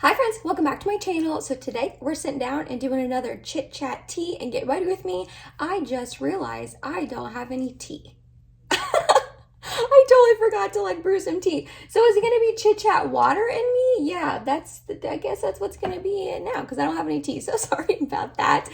Hi friends, welcome back to my channel. So today we're sitting down and doing another chit chat tea, and get ready with me. I just realized I don't have any tea. I totally forgot to brew some tea. So is it going to be chit chat water in me? Yeah, I guess that's what's going to be it now because I don't have any tea. So sorry about that.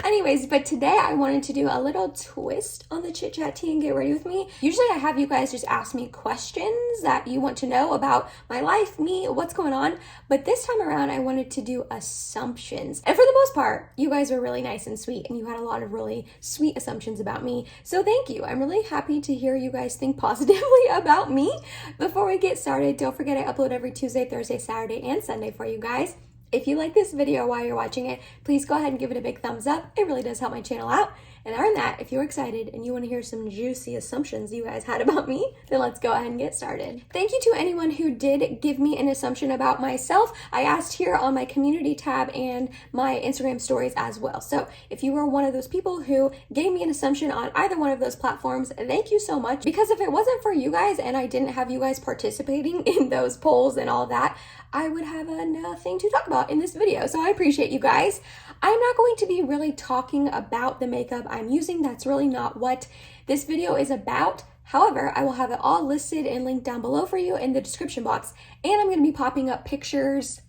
Anyways, but today I wanted to do a little twist on the chit chat tea and get ready with me. Usually I have you guys just ask me questions that you want to know about my life, me, what's going on. But this time around I wanted to do assumptions. And for the most part, you guys were really nice and sweet and you had a lot of really sweet assumptions about me. So thank you. I'm really happy to hear you guys think positively about me. Before we get started, don't forget I upload every Tuesday, Thursday, Saturday, and Sunday for you guys. If you like this video while you're watching it, please go ahead and give it a big thumbs up. It really does help my channel out. And other than that, if you're excited and you want to hear some juicy assumptions you guys had about me, then let's go ahead and get started. Thank you to anyone who did give me an assumption about myself. I asked here on my community tab and my Instagram stories as well. So if you were one of those people who gave me an assumption on either one of those platforms, thank you so much. Because if it wasn't for you guys and I didn't have you guys participating in those polls and all that, I would have nothing to talk about in this video. So I appreciate you guys. I'm not going to be really talking about the makeup I'm using. That's really not what this video is about. However, I will have it all listed and linked down below for you in the description box. And I'm going to be popping up pictures,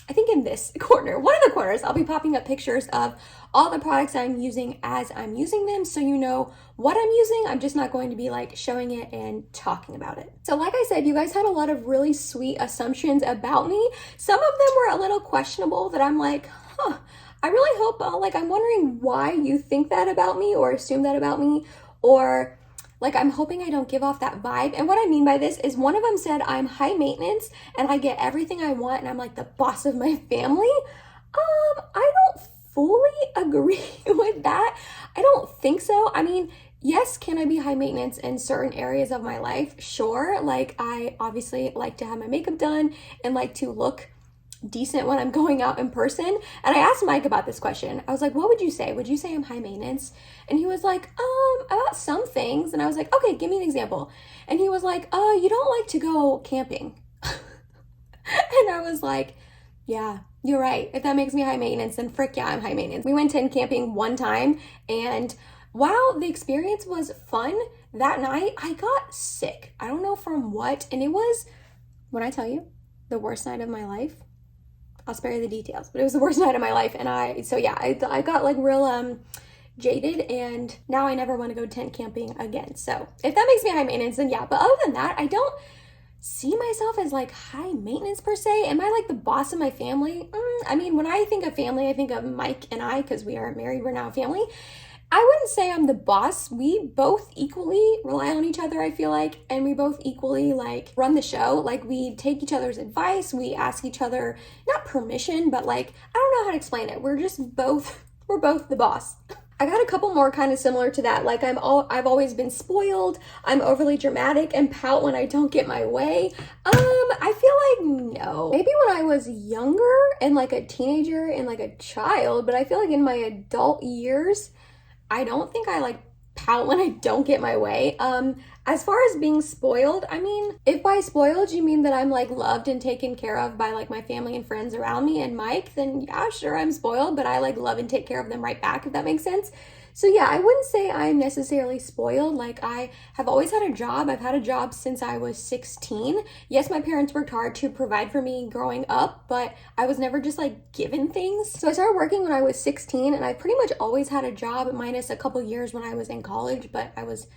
I think in this corner, one of the corners, I'll be popping up pictures of all the products I'm using as I'm using them, so you know what I'm using. I'm just not going to be showing it and talking about it. So like I said, you guys had a lot of really sweet assumptions about me. Some of them were a little questionable that I'm like, I really hope, I'm wondering why you think that about me or assume that about me, or I'm hoping I don't give off that vibe. And what I mean by this is one of them said I'm high maintenance and I get everything I want and I'm like the boss of my family. I don't fully agree with that. I don't think so. I mean, yes, can I be high maintenance in certain areas of my life? Sure. I obviously like to have my makeup done and like to look decent when I'm going out in person. And I asked Mike about this question. I was like, what would you say? Would you say I'm high maintenance? And he was like, about some things. And I was like, okay, give me an example. And he was like, you don't like to go camping. And I was like, yeah, you're right. If that makes me high maintenance, then frick yeah, I'm high maintenance. We went tent camping one time, and while the experience was fun, that night I got sick. I don't know from what, and it was, when I tell you, the worst night of my life. I'll spare you the details, but it was the worst night of my life. And I got real jaded, and now I never want to go tent camping again. So if that makes me high maintenance, then yeah. But other than that, I don't see myself as high maintenance per se. Am I the boss of my family? I mean, when I think of family, I think of Mike and I, because we aren't married, we're now a family. I wouldn't say I'm the boss. We both equally rely on each other, I feel like, and we both equally run the show. We take each other's advice. We ask each other, not permission, but I don't know how to explain it. We're both the boss. I got a couple more kind of similar to that. I've always been spoiled. I'm overly dramatic and pout when I don't get my way. I feel no. Maybe when I was younger and a teenager and a child, but I feel in my adult years, I don't think I pout when I don't get my way. As far as being spoiled, I mean, if by spoiled you mean that I'm loved and taken care of by my family and friends around me and Mike, then yeah, sure, I'm spoiled, but I love and take care of them right back, if that makes sense. So yeah, I wouldn't say I'm necessarily spoiled. I have always had a job. I've had a job since I was 16. Yes, my parents worked hard to provide for me growing up, but I was never just given things. So I started working when I was 16, and I pretty much always had a job, minus a couple years when I was in college, but I was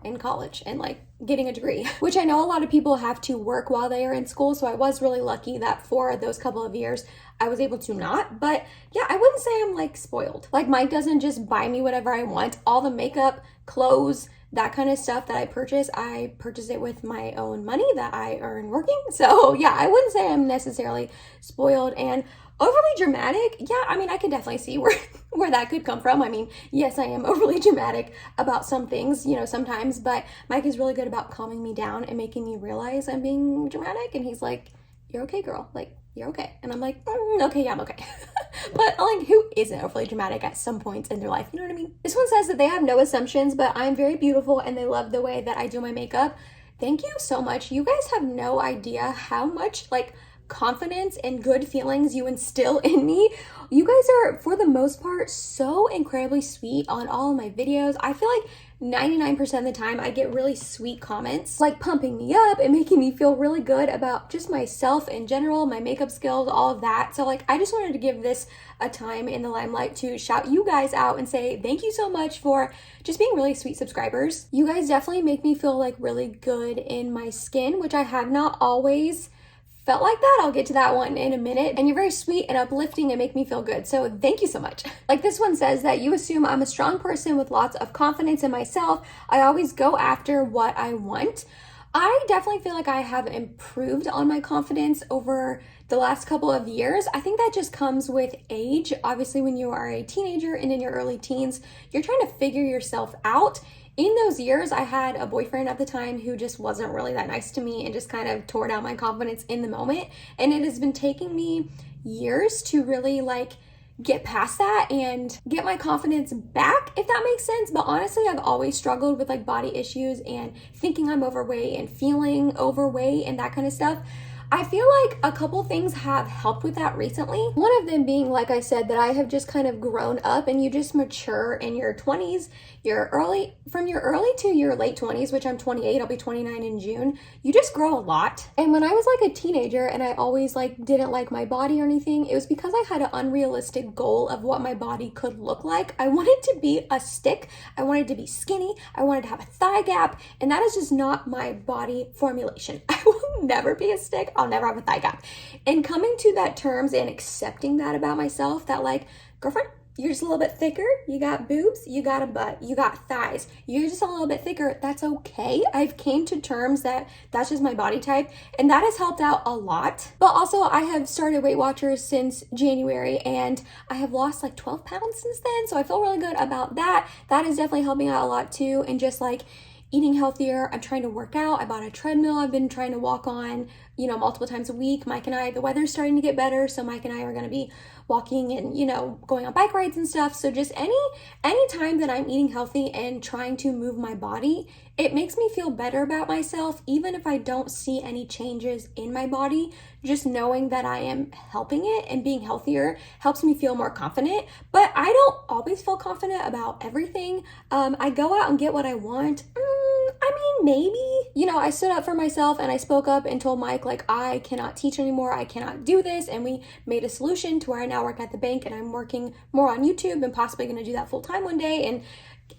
in college and getting a degree, which I know a lot of people have to work while they are in school. So I was really lucky that for those couple of years, I was able to not. But yeah, I wouldn't say I'm spoiled. Mike doesn't just buy me whatever I want. All the makeup, clothes, that kind of stuff that I purchase it with my own money that I earn working. So yeah, I wouldn't say I'm necessarily spoiled. And overly dramatic, yeah, I mean, I can definitely see where that could come from. I mean, yes, I am overly dramatic about some things, sometimes, but Mike is really good about calming me down and making me realize I'm being dramatic. And he's like, you're okay, girl. You're okay. And I'm like, okay, yeah, I'm okay. But who isn't overly dramatic at some points in their life? You know what I mean? This one says that they have no assumptions, but I'm very beautiful and they love the way that I do my makeup. Thank you so much. You guys have no idea how much confidence and good feelings you instill in me. You guys are, for the most part, so incredibly sweet on all of my videos. I feel like 99% of the time I get really sweet comments, like pumping me up and making me feel really good about just myself in general, my makeup skills, all of that. So like, I just wanted to give this a time in the limelight to shout you guys out and say thank you so much for just being really sweet subscribers. You guys definitely make me feel like really good in my skin, which I have not always felt like that. I'll get to that one in a minute. And you're very sweet and uplifting and make me feel good. So thank you so much. Like this one says that you assume I'm a strong person with lots of confidence in myself. I always go after what I want. I definitely feel like I have improved on my confidence over the last couple of years. I think that just comes with age. Obviously, when you are a teenager and in your early teens, you're trying to figure yourself out. In those years, I had a boyfriend at the time who just wasn't really that nice to me and just kind of tore down my confidence in the moment. And it has been taking me years to really like get past that and get my confidence back, if that makes sense. But honestly, I've always struggled with like body issues and thinking I'm overweight and feeling overweight and that kind of stuff. I feel like a couple things have helped with that recently. One of them being, like I said, that I have just kind of grown up, and you just mature in your 20s, from your early to your late 20s, which I'm 28, I'll be 29 in June. You just grow a lot. And when I was like a teenager and I always like didn't like my body or anything, it was because I had an unrealistic goal of what my body could look like. I wanted to be a stick. I wanted to be skinny. I wanted to have a thigh gap. And that is just not my body formulation. I will never be a stick. I'll never have a thigh gap. And coming to that terms and accepting that about myself, that like, girlfriend, you're just a little bit thicker, you got boobs, you got a butt, you got thighs, you're just a little bit thicker, that's okay. I've came to terms that that's just my body type, and that has helped out a lot. But also I have started Weight Watchers since January, and I have lost like 12 pounds since then, so I feel really good about that. That is definitely helping out a lot too, and just like eating healthier. I'm trying to work out. I bought a treadmill. I've been trying to walk on, multiple times a week. Mike and I, the weather's starting to get better, so Mike and I are going to be walking and, going on bike rides and stuff. So just any time that I'm eating healthy and trying to move my body, it makes me feel better about myself, even if I don't see any changes in my body. Just knowing that I am helping it and being healthier helps me feel more confident. But I don't always feel confident about everything. I go out and get what I want. Maybe. I stood up for myself and I spoke up and told Mike, like, I cannot teach anymore. I cannot do this. And we made a solution to where I now work at the bank, and I'm working more on YouTube and possibly going to do that full time one day. And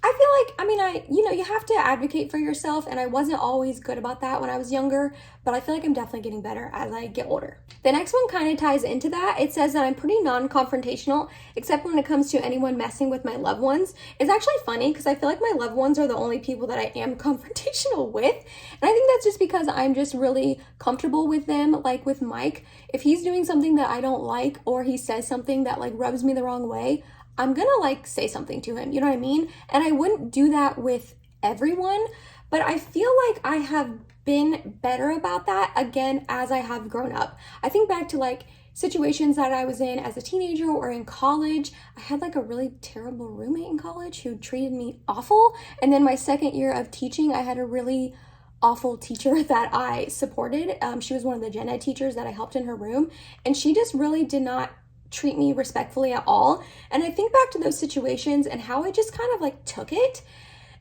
I feel like, you have to advocate for yourself, and I wasn't always good about that when I was younger, but I feel like I'm definitely getting better as I get older. The next one kind of ties into that. It says that I'm pretty non-confrontational, except when it comes to anyone messing with my loved ones. It's actually funny because I feel like my loved ones are the only people that I am confrontational with, and I think that's just because I'm just really comfortable with them. Like with Mike, if he's doing something that I don't like, or he says something that like rubs me the wrong way, I'm gonna like say something to him, you know what I mean? And I wouldn't do that with everyone, but I feel like I have been better about that again as I have grown up. I think back to like situations that I was in as a teenager or in college. I had like a really terrible roommate in college who treated me awful. And then my second year of teaching, I had a really awful teacher that I supported. She was one of the gen ed teachers that I helped in her room, and she just really did not treat me respectfully at all. And I think back to those situations and how I just kind of like took it.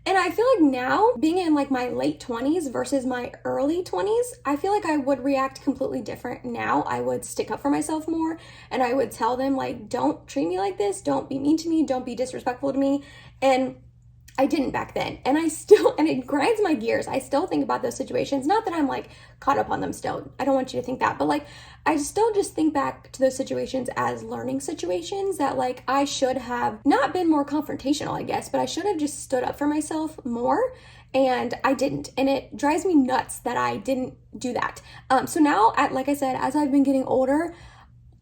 And I feel like now, being in like my late 20s versus my early 20s, I feel like I would react completely different now. I would stick up for myself more, and I would tell them like, don't treat me like this, don't be mean to me, don't be disrespectful to me. And I didn't back then. And it grinds my gears. I still think about those situations. Not that I'm like caught up on them still. I don't want you to think that. But like, I still just think back to those situations as learning situations that like I should have not been more confrontational, I guess, but I should have just stood up for myself more. And I didn't. And it drives me nuts that I didn't do that. So now, like I said, as I've been getting older,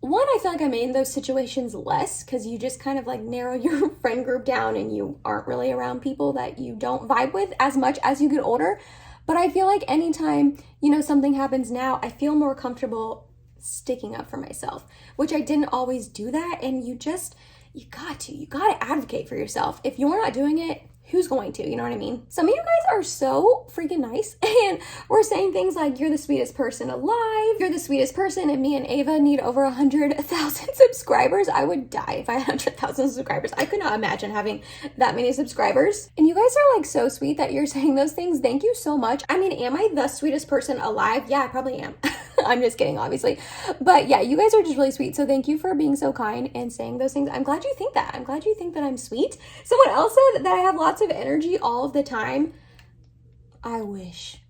one, I feel like I'm in those situations less because you just kind of like narrow your friend group down and you aren't really around people that you don't vibe with as much as you get older. But I feel like anytime, something happens now, I feel more comfortable sticking up for myself, which I didn't always do that. And you got to advocate for yourself. If you're not doing it, who's going to, you know what I mean? Some of you guys are so freaking nice and we're saying things like, you're the sweetest person alive, you're the sweetest person, and me and Ava need over 100,000 subscribers. I would die if I had 100,000 subscribers. I could not imagine having that many subscribers. And you guys are like so sweet that you're saying those things. Thank you so much. I mean, am I the sweetest person alive? Yeah, I probably am. I'm just kidding, obviously. But yeah, you guys are just really sweet. So thank you for being so kind and saying those things. I'm glad you think that. I'm glad you think that I'm sweet. Someone else said that I have lots of energy all of the time. I wish.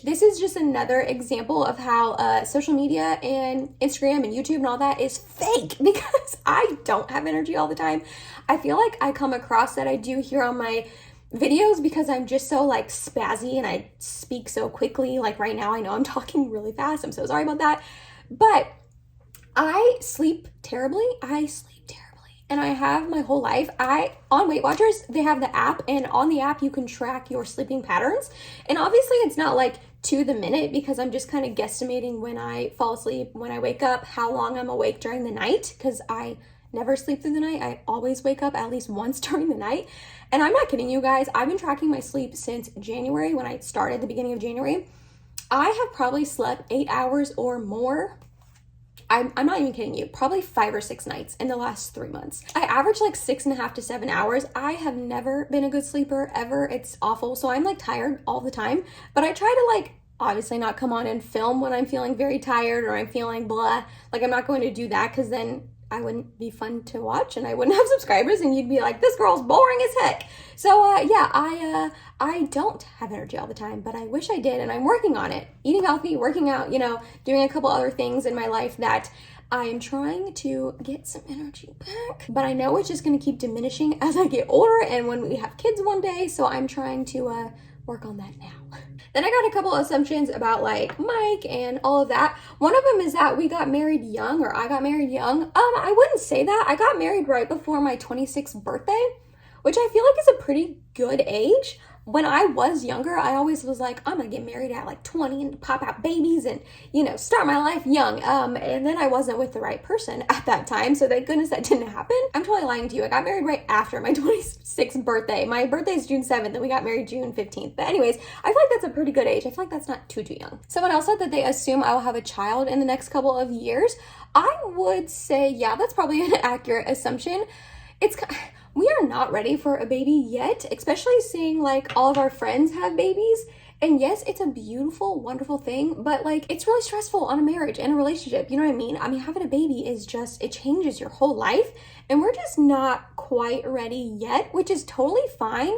This is just another example of how social media and Instagram and YouTube and all that is fake, because I don't have energy all the time. I feel like I come across that I do here on my videos because I'm just so like spazzy and I speak so quickly. Like right now, I know I'm talking really fast. I'm so sorry about that. But I sleep terribly. And I have my whole life. On Weight Watchers, they have the app, and on the app you can track your sleeping patterns. And obviously it's not like to the minute, because I'm just kind of guesstimating when I fall asleep, when I wake up, how long I'm awake during the night, because I never sleep through the night. I always wake up at least once during the night. And I'm not kidding you guys. I've been tracking my sleep since January, when I started the beginning of January. I have probably slept 8 hours or more. I'm not even kidding you, probably 5 or 6 nights in the last 3 months. I average like 6.5 to 7 hours. I have never been a good sleeper ever. It's awful. So I'm like tired all the time, but I try to like obviously not come on and film when I'm feeling very tired or I'm feeling blah. Like I'm not going to do that, because then I wouldn't be fun to watch and I wouldn't have subscribers and you'd be like, this girl's boring as heck. So yeah, I don't have energy all the time, but I wish I did, and I'm working on it. Eating healthy, working out, you know, doing a couple other things in my life that I am trying to get some energy back. But I know it's just going to keep diminishing as I get older and when we have kids one day. So I'm trying to work on that now. Then I got a couple assumptions about like Mike and all of that. One of them is that we got married young, or I got married young. I wouldn't say that. I got married right before my 26th birthday, which I feel like is a pretty good age. When I was younger, I always was like, I'm gonna get married at like 20 and pop out babies and, you know, start my life young. And then I wasn't with the right person at that time. So thank goodness that didn't happen. I'm totally lying to you. I got married right after my 26th birthday. My birthday is June 7th and we got married June 15th. But anyways, I feel like that's a pretty good age. I feel like that's not too young. Someone else said that they assume I will have a child in the next couple of years. I would say, yeah, that's probably an accurate assumption. We are not ready for a baby yet, especially seeing like all of our friends have babies. And yes, it's a beautiful, wonderful thing, but like it's really stressful on a marriage and a relationship. You know what I mean? I mean, having a baby is just, it changes your whole life, and we're just not quite ready yet, which is totally fine.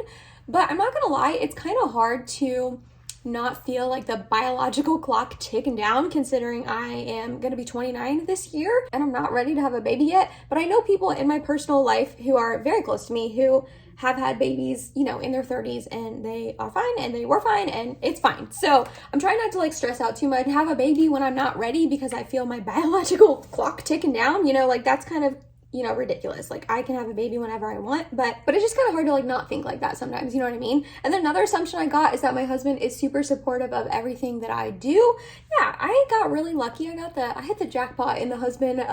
But I'm not gonna lie, it's kind of hard to not feel like the biological clock ticking down, considering I am gonna be 29 this year and I'm not ready to have a baby yet. But I know people in my personal life who are very close to me who have had babies, you know, in their 30s, and they are fine and they were fine and it's fine. So I'm trying not to like stress out too much, have a baby when I'm not ready because I feel my biological clock ticking down, you know, like that's kind of, you know, ridiculous. Like I can have a baby whenever I want, but it's just kind of hard to like not think like that sometimes, you know what I mean? And then another assumption I got is that my husband is super supportive of everything that I do. Yeah, I got really lucky. I hit the jackpot in the husband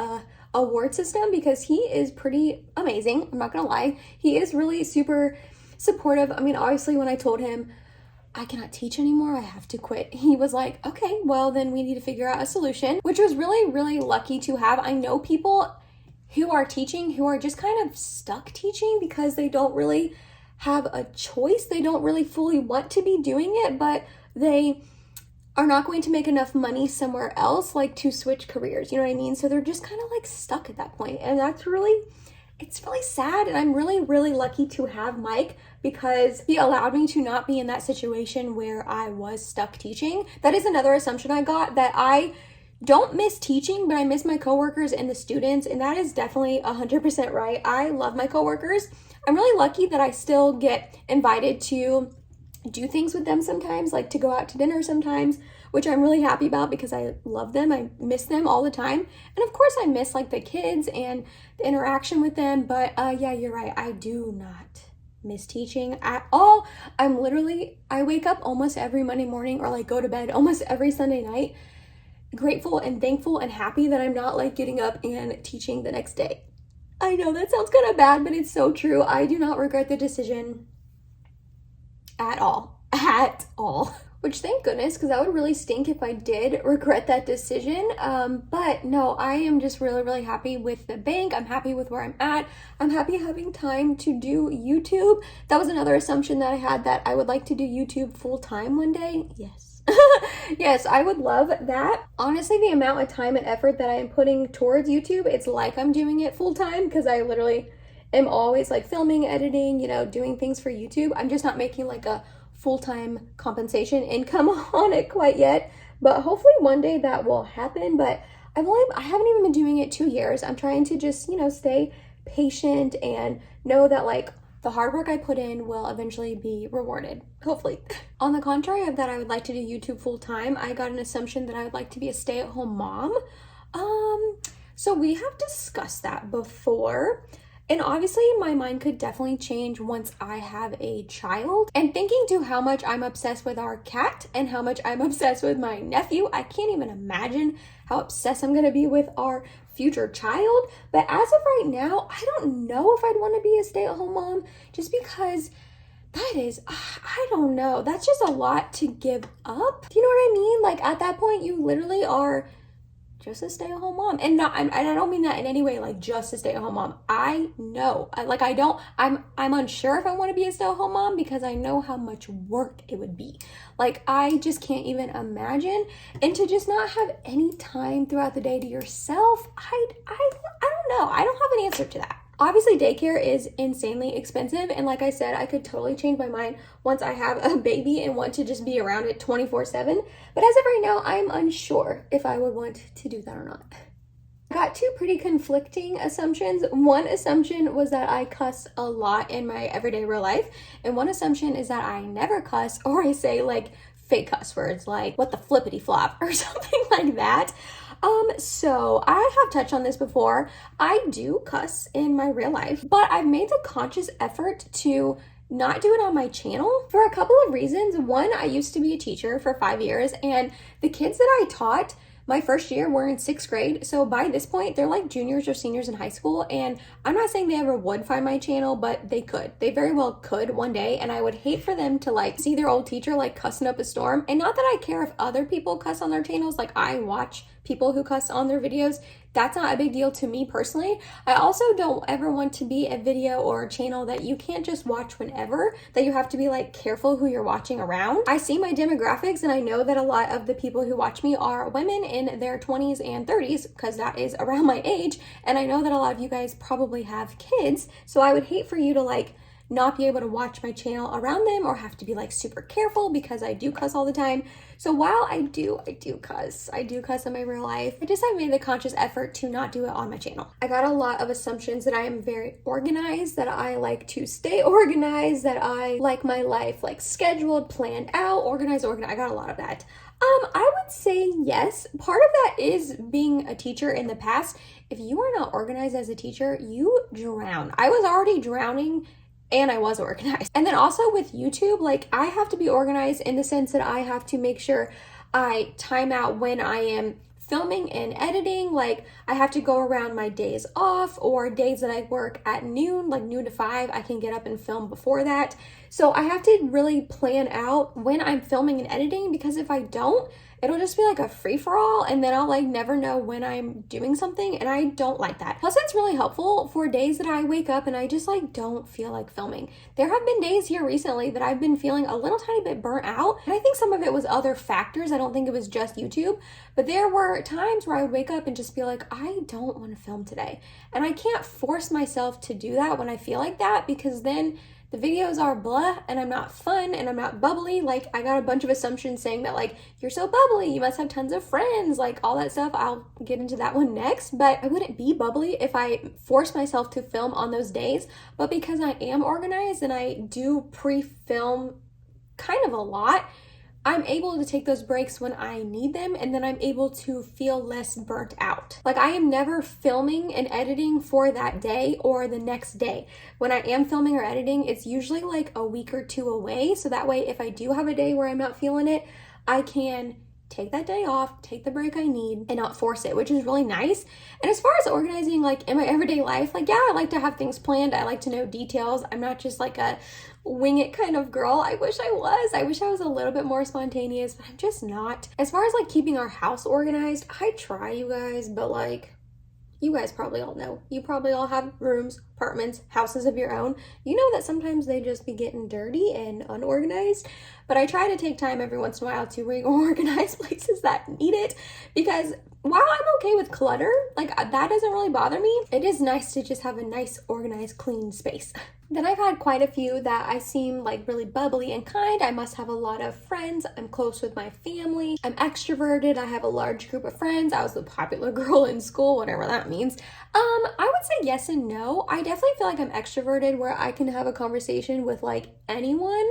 award system, because he is pretty amazing. I'm not gonna lie. He is really super supportive. I mean, obviously when I told him I cannot teach anymore, I have to quit, he was like, okay, well then we need to figure out a solution, which was really, really lucky to have. I know people who are teaching who are just kind of stuck teaching because they don't really have a choice. They don't really fully want to be doing it, but they are not going to make enough money somewhere else, like to switch careers, you know what I mean? So they're just kind of like stuck at that point. And it's really sad. And I'm really, really lucky to have Mike, because he allowed me to not be in that situation where I was stuck teaching. That is another assumption I got, that I don't miss teaching, but I miss my coworkers and the students, and that is definitely 100% right. I love my coworkers. I'm really lucky that I still get invited to do things with them sometimes, like to go out to dinner sometimes, which I'm really happy about because I love them. I miss them all the time. And of course I miss like the kids and the interaction with them, but yeah, you're right. I do not miss teaching at all. I wake up almost every Monday morning, or like go to bed almost every Sunday night, grateful and thankful and happy that I'm not like getting up and teaching the next day. I know that sounds kind of bad, but it's so true. I do not regret the decision at all. At all. Which thank goodness, because that would really stink if I did regret that decision. But no, I am just really, really happy with the bank. I'm happy with where I'm at. I'm happy having time to do YouTube. That was another assumption that I had, that I would like to do YouTube full time one day. Yes. Yes, I would love that. Honestly, the amount of time and effort that I am putting towards YouTube, it's like I'm doing it full time, because I literally am always like filming, editing, you know, doing things for YouTube. I'm just not making like a full-time compensation income on it quite yet, but hopefully one day that will happen. But I haven't even been doing it 2 years. I'm trying to just, you know, stay patient and know that like the hard work I put in will eventually be rewarded, hopefully. On the contrary of that, I would like to do YouTube full-time. I got an assumption that I would like to be a stay-at-home mom. So we have discussed that before. And obviously my mind could definitely change once I have a child. And thinking to how much I'm obsessed with our cat and how much I'm obsessed with my nephew, I can't even imagine how obsessed I'm gonna be with our future child. But as of right now, I don't know if I'd want to be a stay-at-home mom, just because that is, I don't know, that's just a lot to give up. Do you know what I mean? Like at that point, you literally are just a stay-at-home mom. And I don't mean that in any way like just a stay-at-home mom. I know, I'm unsure if I want to be a stay-at-home mom, because I know how much work it would be. Like I just can't even imagine. And to just not have any time throughout the day to yourself, I don't know. I don't have an answer to that. Obviously, daycare is insanely expensive, and like I said, I could totally change my mind once I have a baby and want to just be around it 24/7. But as of right now, I'm unsure if I would want to do that or not. I got two pretty conflicting assumptions. One assumption was that I cuss a lot in my everyday real life, and one assumption is that I never cuss, or I say like fake cuss words like what the flippity flop or something like that. So I have touched on this before. I do cuss in my real life, but I've made the conscious effort to not do it on my channel for a couple of reasons. One, I used to be a teacher for 5 years, and the kids that I taught my first year were in 6th grade. So by this point, they're like juniors or seniors in high school. And I'm not saying they ever would find my channel, but they could. They very well could one day. And I would hate for them to like see their old teacher like cussing up a storm. And not that I care if other people cuss on their channels. Like I watch people who cuss on their videos. That's not a big deal to me personally. I also don't ever want to be a video or a channel that you can't just watch whenever, that you have to be like careful who you're watching around. I see my demographics, and I know that a lot of the people who watch me are women in their 20s and 30s, because that is around my age. And I know that a lot of you guys probably have kids. So I would hate for you to like not be able to watch my channel around them, or have to be like super careful, because I do cuss all the time. So while I do cuss in my real life, I made the conscious effort to not do it on my channel. I got a lot of assumptions that I am very organized, that I like to stay organized, that I like my life like scheduled, planned out, organized. I got a lot of that. I would say yes. Part of that is being a teacher in the past. If you are not organized as a teacher, you drown. I was already drowning, and I was organized. And then also with YouTube, like I have to be organized in the sense that I have to make sure I time out when I am filming and editing. Like I have to go around my days off, or days that I work at noon, like noon to 5, I can get up and film before that. So I have to really plan out when I'm filming and editing, because if I don't, it'll just be like a free-for-all, and then I'll like never know when I'm doing something, and I don't like that. Plus, it's really helpful for days that I wake up and I just like don't feel like filming. There have been days here recently that I've been feeling a little tiny bit burnt out, and I think some of it was other factors. I don't think it was just YouTube, but there were times where I would wake up and just be like, I don't want to film today. And I can't force myself to do that when I feel like that, because then the videos are blah, and I'm not fun, and I'm not bubbly. Like I got a bunch of assumptions saying that like, you're so bubbly, you must have tons of friends, like all that stuff. I'll get into that one next, but I wouldn't be bubbly if I forced myself to film on those days. But because I am organized and I do pre-film kind of a lot, I'm able to take those breaks when I need them, and then I'm able to feel less burnt out. Like I am never filming and editing for that day or the next day. When I am filming or editing, it's usually like a week or two away. So that way, if I do have a day where I'm not feeling it, I can take that day off, take the break I need, and not force it, which is really nice. And as far as organizing, like in my everyday life, like, yeah, I like to have things planned. I like to know details. I'm not just like a wing it kind of girl. I wish I was. I wish I was a little bit more spontaneous, but I'm just not. As far as like keeping our house organized, I try, you guys, but like, you guys probably all know. You probably all have rooms, apartments, houses of your own. You know that sometimes they just be getting dirty and unorganized. But I try to take time every once in a while to reorganize places that need it, because while I'm okay with clutter, like that doesn't really bother me, it is nice to just have a nice, organized, clean space. Then I've had quite a few that I seem like really bubbly and kind. I must have a lot of friends. I'm close with my family. I'm extroverted. I have a large group of friends. I was the popular girl in school, whatever that means. I would say yes and no. I definitely feel like I'm extroverted where I can have a conversation with like anyone,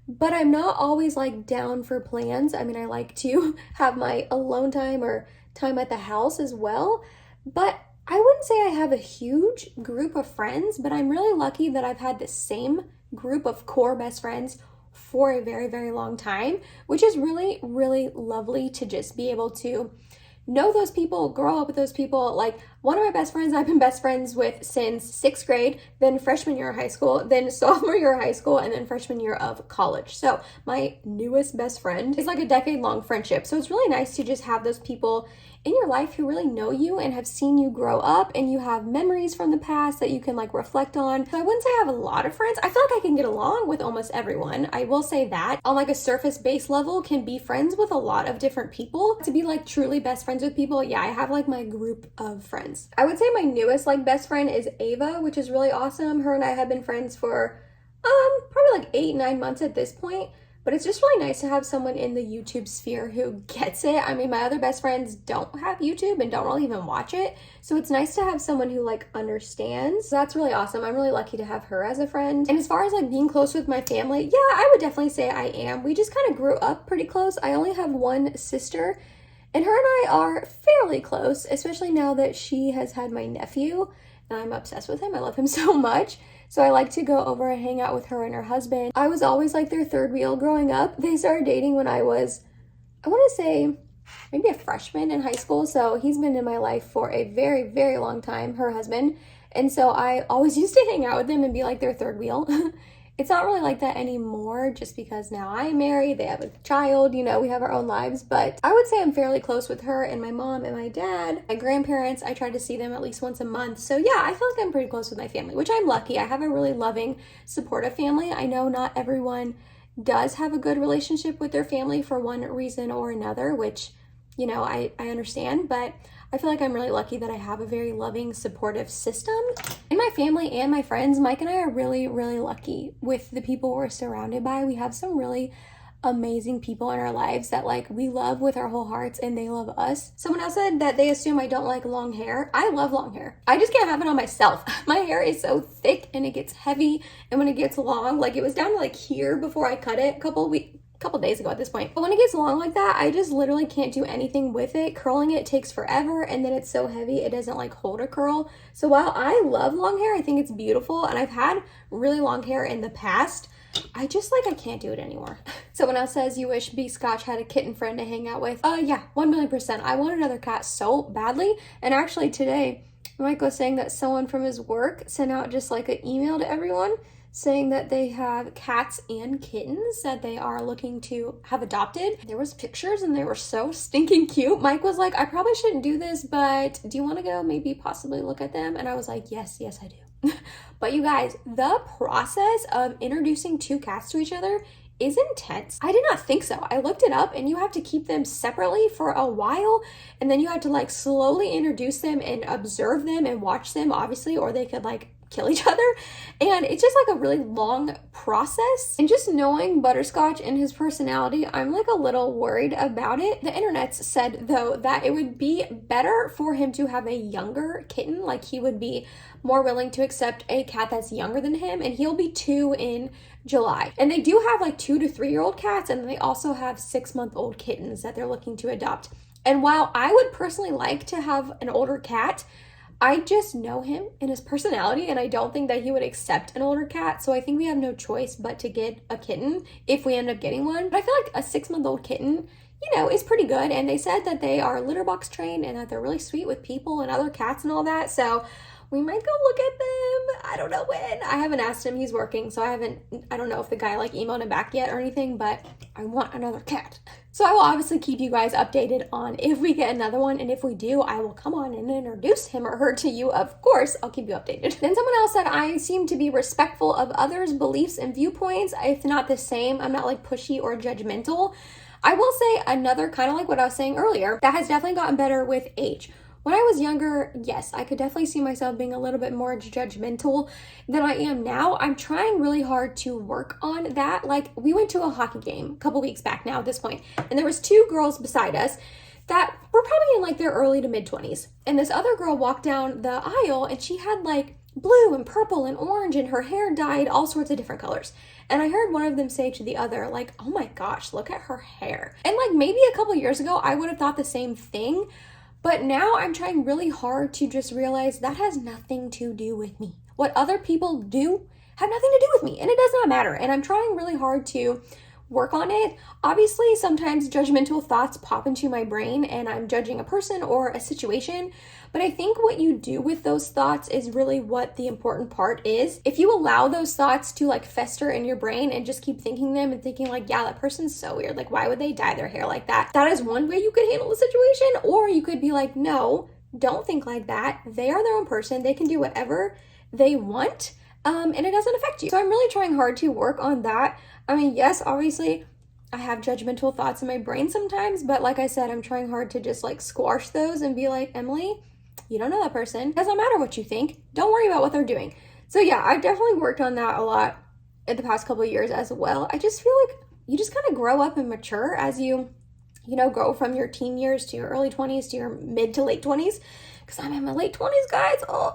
but I'm not always like down for plans. I mean, I like to have my alone time or time at the house as well, but I wouldn't say I have a huge group of friends, but I'm really lucky that I've had the same group of core best friends for a very, very long time, which is really, really lovely to just be able to know those people, grow up with those people. Like one of my best friends I've been best friends with since 6th grade, then freshman year of high school, then sophomore year of high school, and then freshman year of college. So my newest best friend is like a decade-long friendship. So it's really nice to just have those people in your life who really know you and have seen you grow up, and you have memories from the past that you can like reflect on. So I wouldn't say I have a lot of friends. I feel like I can get along with almost everyone. I will say that on like a surface base level can be friends with a lot of different people. To be like truly best friends with people, yeah, I have like my group of friends. I would say my newest like best friend is Ava, which is really awesome. Her and I have been friends for probably like 8-9 months at this point. But it's just really nice to have someone in the YouTube sphere who gets it. I mean, my other best friends don't have YouTube and don't really even watch it. So it's nice to have someone who like understands. So that's really awesome. I'm really lucky to have her as a friend. And as far as like being close with my family, yeah, I would definitely say I am. We just kind of grew up pretty close. I only have one sister, and her and I are fairly close, especially now that she has had my nephew. And I'm obsessed with him. I love him so much. So I like to go over and hang out with her and her husband. I was always like their third wheel growing up. They started dating when I was, I want to say, maybe a freshman in high school. So he's been in my life for a very, very long time, her husband. And so I always used to hang out with them and be like their third wheel. It's not really like that anymore, just because now I'm married, they have a child, you know, we have our own lives. But I would say I'm fairly close with her and my mom and my dad. My grandparents, I try to see them at least once a month. So yeah, I feel like I'm pretty close with my family, which I'm lucky. I have a really loving, supportive family. I know not everyone does have a good relationship with their family for one reason or another, which, you know, I understand, but I feel like I'm really lucky that I have a very loving, supportive system. In my family and my friends, Mike and I are really, really lucky with the people we're surrounded by. We have some really amazing people in our lives that like we love with our whole hearts, and they love us. Someone else said that they assume I don't like long hair. I love long hair. I just can't have it on myself. My hair is so thick and it gets heavy, and when it gets long, like it was down to like here before I cut it a couple days ago at this point. But when it gets long like that, I just literally can't do anything with it. Curling it takes forever, and then it's so heavy it doesn't like hold a curl. So while I love long hair, I think it's beautiful, and I've had really long hair in the past, I just like I can't do it anymore. Someone else says, you wish B Scotch had a kitten friend to hang out with. Yeah, 1,000,000%. I want another cat so badly. And actually today Mike was saying that someone from his work sent out just like an email to everyone saying that they have cats and kittens that they are looking to have adopted. There was pictures and they were so stinking cute. Mike was like, I probably shouldn't do this, but do you want to go maybe possibly look at them? And I was like, yes, I do. But you guys, the process of introducing two cats to each other is intense. I did not think so. I looked it up, and you have to keep them separately for a while, and then you have to like slowly introduce them and observe them and watch them, obviously, or they could like kill each other. And it's just like a really long process. And just knowing Butterscotch and his personality, I'm like a little worried about it. The internet said though that it would be better for him to have a younger kitten, like he would be more willing to accept a cat that's younger than him, and he'll be 2 in July. And they do have like 2 to 3-year-old cats, and they also have 6-month-old kittens that they're looking to adopt. And while I would personally like to have an older cat, I just know him and his personality, and I don't think that he would accept an older cat. So I think we have no choice but to get a kitten if we end up getting one. But I feel like a 6-month-old kitten is pretty good. And they said that they are litter box trained and that they're really sweet with people and other cats and all that. So we might go look at them. I don't know when. I haven't asked him. He's working, so I don't know if the guy like emailed him back yet or anything, but I want another cat. So I will obviously keep you guys updated on if we get another one, and if we do, I will come on and introduce him or her to you. Of course, I'll keep you updated. Then someone else said, I seem to be respectful of others' beliefs and viewpoints, if not the same. I'm not like pushy or judgmental. I will say another, kind of like what I was saying earlier, that has definitely gotten better with age. When I was younger, yes, I could definitely see myself being a little bit more judgmental than I am now. I'm trying really hard to work on that. Like, we went to a hockey game a couple weeks back now at this point, and there was two girls beside us that were probably in like their early to mid 20s. And this other girl walked down the aisle and she had like blue and purple and orange and her hair dyed all sorts of different colors. And I heard one of them say to the other, like, oh my gosh, look at her hair. And like maybe a couple years ago, I would have thought the same thing. But now I'm trying really hard to just realize that has nothing to do with me. What other people do have nothing to do with me, and it does not matter. And I'm trying really hard to work on it. Obviously, sometimes judgmental thoughts pop into my brain and I'm judging a person or a situation. But I think what you do with those thoughts is really what the important part is. If you allow those thoughts to like fester in your brain and just keep thinking them and thinking like, yeah, that person's so weird. Like, why would they dye their hair like that? That is one way you could handle the situation. Or you could be like, no, don't think like that. They are their own person. They can do whatever they want. And it doesn't affect you. So I'm really trying hard to work on that. I mean, yes, obviously I have judgmental thoughts in my brain sometimes, but like I said, I'm trying hard to just like squash those and be like, Emily, you don't know that person. It doesn't matter what you think. Don't worry about what they're doing. So yeah, I've definitely worked on that a lot in the past couple of years as well. I just feel like you just kind of grow up and mature as you go from your teen years to your early 20s to your mid to late 20s. Because I'm in my late 20s, guys. Oh.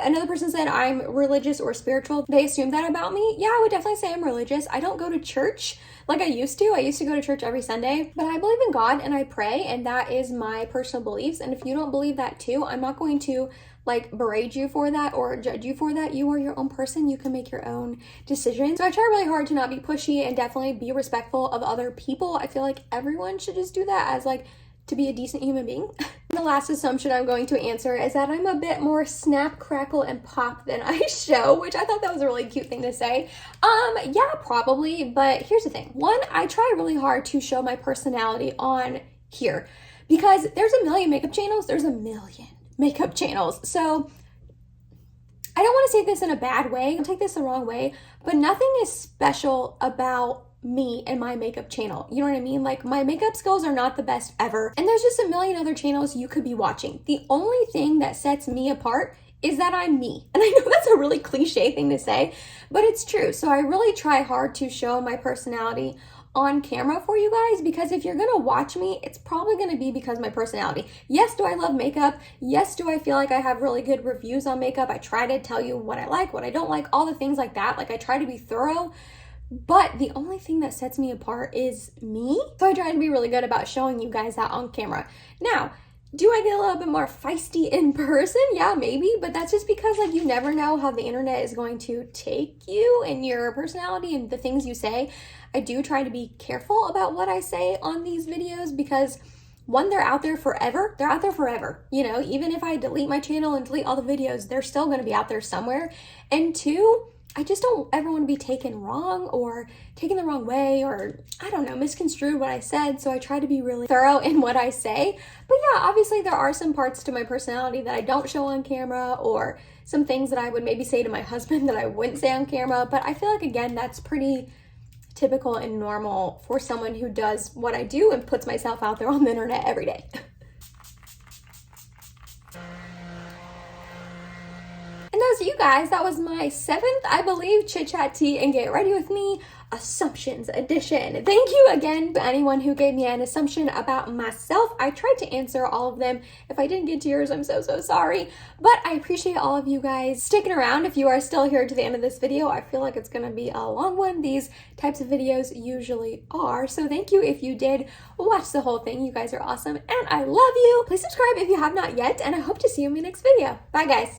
Another person said I'm religious or spiritual. They assume that about me. Yeah, I would definitely say I'm religious. I don't go to church like I used to. I used to go to church every Sunday. But I believe in God and I pray, and that is my personal beliefs. And if you don't believe that too, I'm not going to like berate you for that or judge you for that. You are your own person. You can make your own decisions. So I try really hard to not be pushy and definitely be respectful of other people. I feel like everyone should just do that as like to be a decent human being. The last assumption I'm going to answer is that I'm a bit more snap, crackle, and pop than I show, which I thought that was a really cute thing to say. Yeah, probably, but here's the thing. One, I try really hard to show my personality on here because there's a million makeup channels. There's a million makeup channels. So I don't want to say this in a bad way. Don't take this the wrong way, but nothing is special about me and my makeup channel. You know what I mean? Like, my makeup skills are not the best ever. And there's just a million other channels you could be watching. The only thing that sets me apart is that I'm me. And I know that's a really cliche thing to say, but it's true. So I really try hard to show my personality on camera for you guys, because if you're gonna watch me, it's probably gonna be because of my personality. Yes, do I love makeup? Yes, do I feel like I have really good reviews on makeup? I try to tell you what I like, what I don't like, all the things like that. Like, I try to be thorough. But the only thing that sets me apart is me. So I try to be really good about showing you guys that on camera. Now, do I get a little bit more feisty in person? Yeah, maybe, but that's just because like you never know how the internet is going to take you and your personality and the things you say. I do try to be careful about what I say on these videos because one, they're out there forever. They're out there forever. Even if I delete my channel and delete all the videos, they're still going to be out there somewhere. And two, I just don't ever want to be taken wrong or taken the wrong way or, I don't know, misconstrued what I said. So I try to be really thorough in what I say. But yeah, obviously there are some parts to my personality that I don't show on camera, or some things that I would maybe say to my husband that I wouldn't say on camera. But I feel like, again, that's pretty typical and normal for someone who does what I do and puts myself out there on the internet every day. And those are you guys. That was my 7th, I believe, Chit Chat Tea and Get Ready With Me Assumptions Edition. Thank you again to anyone who gave me an assumption about myself. I tried to answer all of them. If I didn't get to yours, I'm so sorry. But I appreciate all of you guys sticking around. If you are still here to the end of this video, I feel like it's going to be a long one. These types of videos usually are. So thank you if you did watch the whole thing. You guys are awesome and I love you. Please subscribe if you have not yet, and I hope to see you in my next video. Bye, guys.